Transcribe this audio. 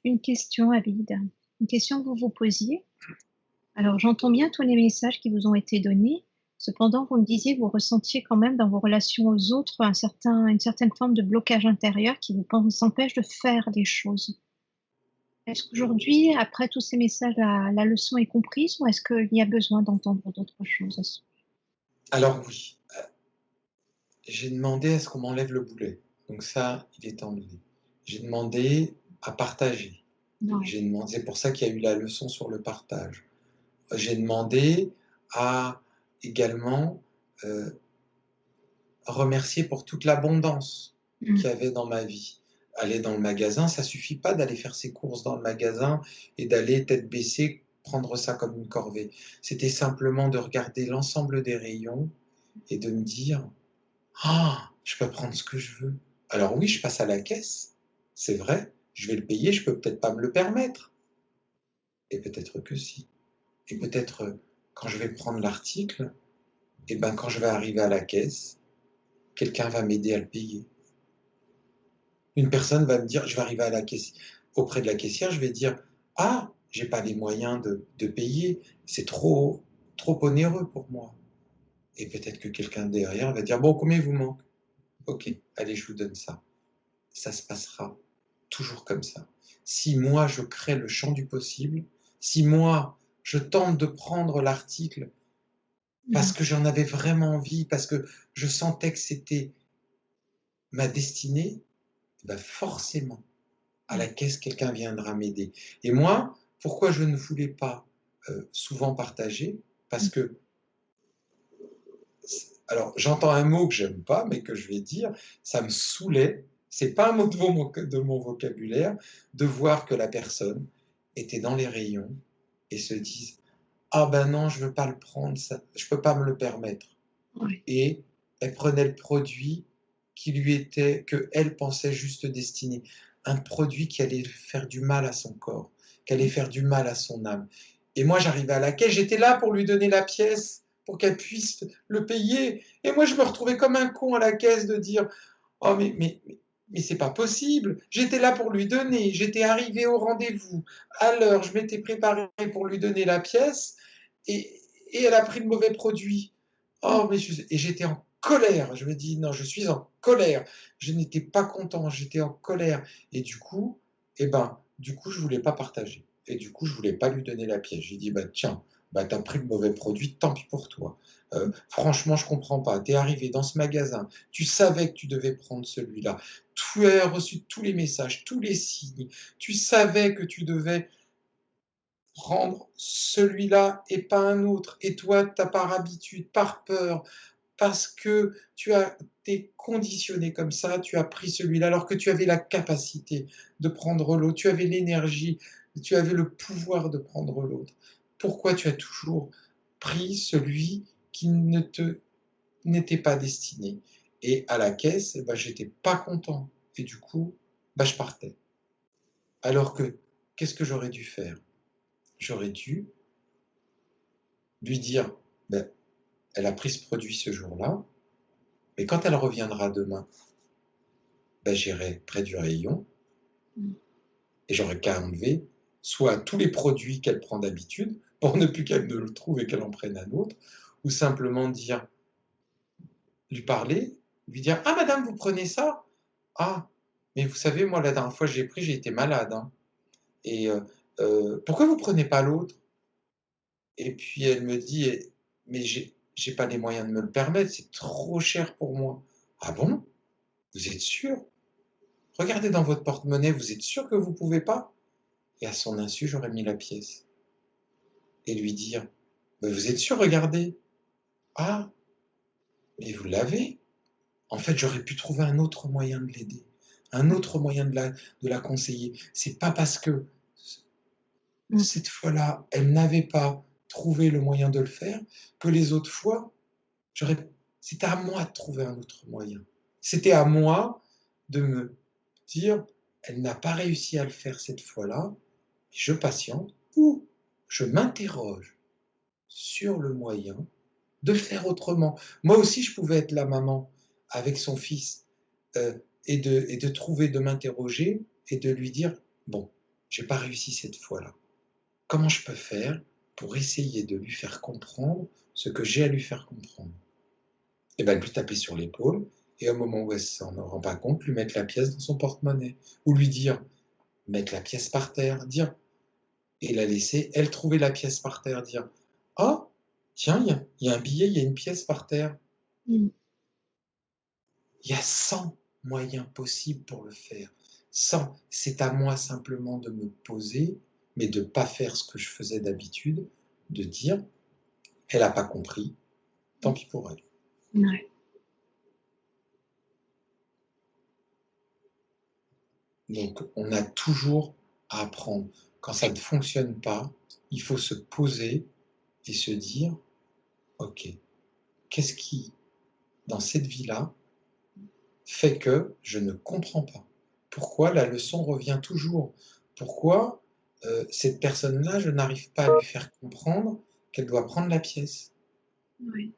une question, Abid. Une question que vous vous posiez. Alors, j'entends bien tous les messages qui vous ont été donnés. Cependant, vous me disiez que vous ressentiez quand même dans vos relations aux autres une certaine forme de blocage intérieur qui vous empêche de faire les choses. Est-ce qu'aujourd'hui, après tous ces messages, la leçon est comprise ou est-ce qu'il y a besoin d'entendre d'autres choses? Alors oui, j'ai demandé à ce qu'on m'enlève le boulet. Donc ça, il est enlevé. J'ai demandé à partager. Ouais. C'est pour ça qu'il y a eu la leçon sur le partage. J'ai demandé à également remercier pour toute l'abondance Mm. qu'il y avait dans ma vie. Aller dans le magasin, ça suffit pas d'aller faire ses courses dans le magasin et d'aller tête baissée prendre ça comme une corvée. C'était simplement de regarder l'ensemble des rayons et de me dire: ah, je peux prendre ce que je veux. Alors oui, je passe à la caisse, c'est vrai, je vais le payer, je peux peut-être pas me le permettre. Et peut-être que si. Et peut-être quand je vais prendre l'article, et ben quand je vais arriver à la caisse, quelqu'un va m'aider à le payer. Une personne va me dire, je vais arriver à la caisse, auprès de la caissière, je vais dire: ah, j'ai pas les moyens de payer, c'est trop onéreux pour moi. Et peut-être que quelqu'un derrière va dire: bon, combien vous manque? Ok, allez, je vous donne ça. Ça se passera toujours comme ça. Si moi je crée le champ du possible, si moi je tente de prendre l'article parce Mm. que j'en avais vraiment envie, parce que je sentais que c'était ma destinée, ben forcément, à la Mm. caisse, quelqu'un viendra m'aider. Et moi, pourquoi je ne voulais pas souvent partager? Parce que, alors j'entends un mot que j'aime pas, mais que je vais dire, ça me saoulait, c'est pas un mot de mon vocabulaire, de voir que la personne était dans les rayons et se dise: ah ben non, je veux pas le prendre, ça, je peux pas me le permettre. Ouais. Et elle prenait le produit qui lui était, que elle pensait juste destiné, un produit qui allait faire du mal à son corps, qui allait faire du mal à son âme. Et moi, j'arrivais à la caisse, j'étais là pour lui donner la pièce, pour qu'elle puisse le payer. Et moi, je me retrouvais comme un con à la caisse de dire: oh, mais c'est pas possible. J'étais là pour lui donner, j'étais arrivé au rendez-vous à l'heure, je m'étais préparé pour lui donner la pièce, et, et elle a pris le mauvais produit. Mm. Oh, et j'étais en colère. Je me dis: non, je suis en colère. Je n'étais pas content, j'étais en colère. Et du coup, je voulais pas partager. Et du coup, je voulais pas lui donner la pièce. J'ai dit: bah tiens, bah t'as pris le mauvais produit, tant pis pour toi. Franchement, je comprends pas. T'es arrivé dans ce magasin, tu savais que tu devais prendre celui-là. Tu as reçu tous les messages, tous les signes. Tu savais que tu devais prendre celui-là et pas un autre. Et toi, t'as par habitude, par peur, parce que tu as été conditionné comme ça, tu as pris celui-là alors que tu avais la capacité de prendre l'autre, tu avais l'énergie, tu avais le pouvoir de prendre l'autre. Pourquoi tu as toujours pris celui qui ne te n'était pas destiné? Et à la caisse, eh ben, j'étais pas content. Et du coup, bah, je partais. Alors que, qu'est-ce que j'aurais dû faire? J'aurais dû lui dire: ben, elle a pris ce produit ce jour-là, mais quand elle reviendra demain, ben, j'irai près du rayon Mm. et j'aurai qu'à enlever soit tous les produits qu'elle prend d'habitude, pour ne plus qu'elle ne le trouve et qu'elle en prenne un autre, ou simplement dire, lui parler, lui dire: ah madame, vous prenez ça? Ah, mais vous savez, moi la dernière fois que j'ai pris, j'ai été malade, hein. Et pourquoi vous prenez pas l'autre? Et puis elle me dit: mais j'ai pas les moyens de me le permettre, c'est trop cher pour moi. Ah bon? Vous êtes sûr? Regardez dans votre porte-monnaie, vous êtes sûr que vous pouvez pas? Et à son insu, j'aurais mis la pièce. Et lui dire: mais vous êtes sûr, regardez? Ah, mais vous l'avez? En fait, j'aurais pu trouver un autre moyen de l'aider, un Ouais. autre moyen de la conseiller. C'est pas parce que Mm. cette fois-là, elle n'avait pas trouvé le moyen de le faire que les autres fois, j'aurais c'était à moi de trouver un autre moyen. C'était à moi de me dire: elle n'a pas réussi à le faire cette fois-là, je patiente, ou je m'interroge sur le moyen de faire autrement. Moi aussi, je pouvais être la maman avec son fils, et de trouver, de m'interroger et de lui dire: bon, j'ai pas réussi cette fois-là. Comment je peux faire pour essayer de lui faire comprendre ce que j'ai à lui faire comprendre? Et ben, lui taper sur l'épaule et au moment où elle s'en rend pas compte, lui mettre la pièce dans son porte-monnaie ou lui dire: «Mettre la pièce par terre», dire et la laisser, elle, trouver la pièce par terre, dire: «Ah, tiens, il y a un billet, il y a une pièce par terre». Mmh. Il y a 100 moyens possibles pour le faire. 100. C'est à moi simplement de me poser, mais de pas faire ce que je faisais d'habitude, de dire: «Elle a pas compris, tant pis pour elle». Ouais. Donc on a toujours à apprendre. Quand ça ne fonctionne pas, il faut se poser et se dire: «OK, qu'est-ce qui, dans cette vie-là, fait que je ne comprends pas? Pourquoi la leçon revient toujours? Pourquoi, cette personne-là, je n'arrive pas à lui faire comprendre qu'elle doit prendre la pièce?» Ouais.